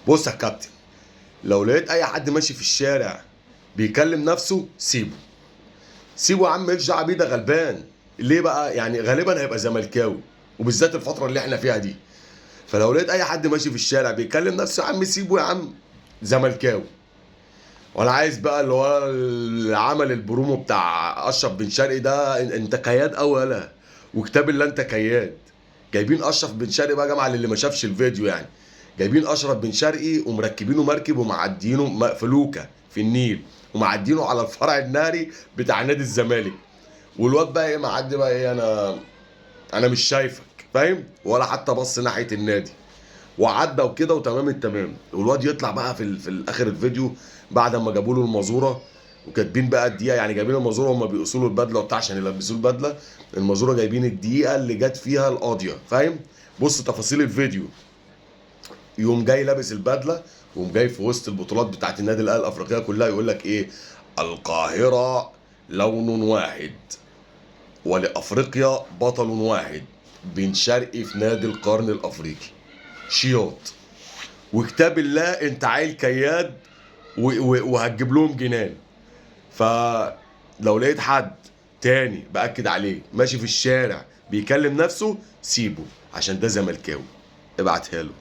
بص يا كابتن، لو لقيت اي حد ماشي في الشارع بيكلم نفسه سيبه. سيبه يا عم، مالكش دعوه بيه، ده غلبان. ليه بقى؟ يعني غالبا هيبقى زملكاوي، وبالذات الفتره اللي احنا فيها دي. فلو لقيت اي حد ماشي في الشارع بيكلم نفسه، يا عم سيبه يا عم، زملكاوي. وانا عايز بقى اللي هو اللي عمل البرومو بتاع اشرف بن شرقي ده، انت كياد قوي يالا، وكتاب الله انت كياد. جايبين اشرف بن شرقي بقى يا جماعه، اللي ما شافش الفيديو يعني. جايبين اشرف بن شرقي ومركبينه مركب ومعدينه فلوكه في النيل، ومعدينه على الفرع الناري بتاع نادي الزمالك. والواد بقى ايه معدي بقى ايه، انا مش شايفك، فاهم؟ ولا حتى بص ناحيه النادي، وعدى وكده وتمام التمام. والواد يطلع بقى في الاخر الفيديو بعد ما جابوا له المازوره، وكاتبين بقى الدقيقه، يعني جايبين المازوره هم بيقصوا له البدله وبتاع عشان يلبسوه البدله. المازوره جايبين الدقيقه اللي جت فيها القاضيه، فاهم؟ بص تفاصيل الفيديو. يقوم جاي لابس البدله، ويقوم جاي في وسط البطولات بتاعت النادي الاهلي الافريقيه كلها يقول لك ايه: القاهره لون واحد، ولافريقيا بطل واحد، بن شرقي في نادي القرن الافريقي. شياط. وكتاب الله انت عيل كياد، وهتجيب لهم جنان. فلو لقيت حد تاني باكد عليه ماشي في الشارع بيكلم نفسه، سيبه، عشان ده زملكاوي. ابعتها له.